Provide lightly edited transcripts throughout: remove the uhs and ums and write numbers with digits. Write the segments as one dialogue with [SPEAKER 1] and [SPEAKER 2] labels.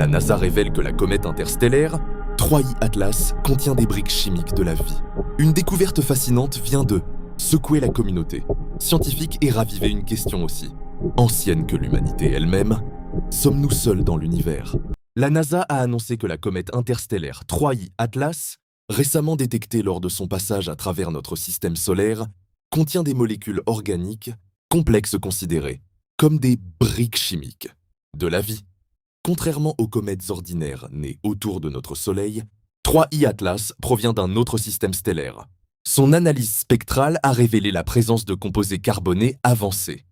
[SPEAKER 1] La NASA révèle que la comète interstellaire 3I Atlas contient des briques chimiques de la vie. Une découverte fascinante vient de secouer la communauté scientifique et raviver une question aussi, ancienne que l'humanité elle-même. Sommes-nous seuls dans l'univers? La NASA a annoncé que la comète interstellaire 3I Atlas, récemment détectée lors de son passage à travers notre système solaire, contient des molécules organiques complexes considérées comme des briques chimiques de la vie. Contrairement aux comètes ordinaires nées autour de notre Soleil, 3I Atlas provient d'un autre système stellaire. Son analyse spectrale a révélé la présence de composés carbonés avancés,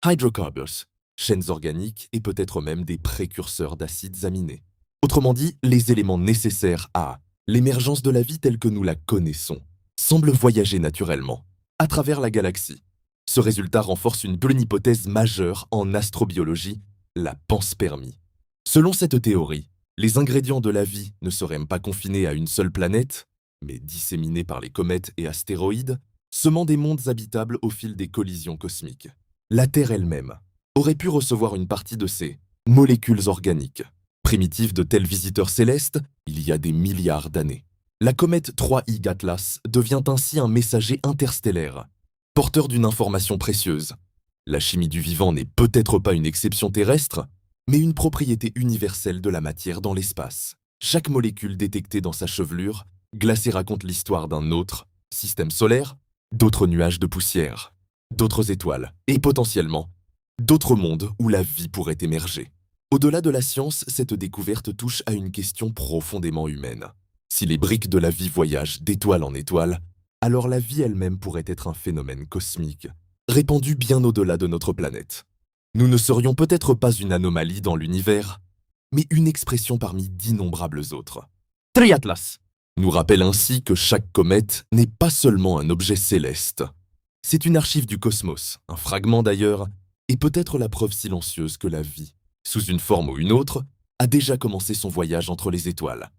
[SPEAKER 1] hydrocarbons, chaînes organiques et peut-être même des précurseurs d'acides aminés. Autrement dit, les éléments nécessaires à l'émergence de la vie telle que nous la connaissons semblent voyager naturellement à travers la galaxie. Ce résultat renforce une hypothèse majeure en astrobiologie, la panspermie. Selon cette théorie, les ingrédients de la vie ne seraient pas confinés à une seule planète, mais disséminés par les comètes et astéroïdes, semant des mondes habitables au fil des collisions cosmiques. La Terre elle-même aurait pu recevoir une partie de ces molécules organiques, primitives de tels visiteurs célestes il y a des milliards d'années. La comète 3I Atlas devient ainsi un messager interstellaire, porteur d'une information précieuse. La chimie du vivant n'est peut-être pas une exception terrestre, mais une propriété universelle de la matière dans l'espace. Chaque molécule détectée dans sa chevelure glacée raconte l'histoire d'un autre système solaire, d'autres nuages de poussière, d'autres étoiles et potentiellement d'autres mondes où la vie pourrait émerger. Au-delà de la science, cette découverte touche à une question profondément humaine. Si les briques de la vie voyagent d'étoile en étoile, alors la vie elle-même pourrait être un phénomène cosmique, répandu bien au-delà de notre planète. Nous ne serions peut-être pas une anomalie dans l'univers, mais une expression parmi d'innombrables autres. Triatlas nous rappelle ainsi que chaque comète n'est pas seulement un objet céleste. C'est une archive du cosmos, un fragment d'ailleurs, et peut-être la preuve silencieuse que la vie, sous une forme ou une autre, a déjà commencé son voyage entre les étoiles.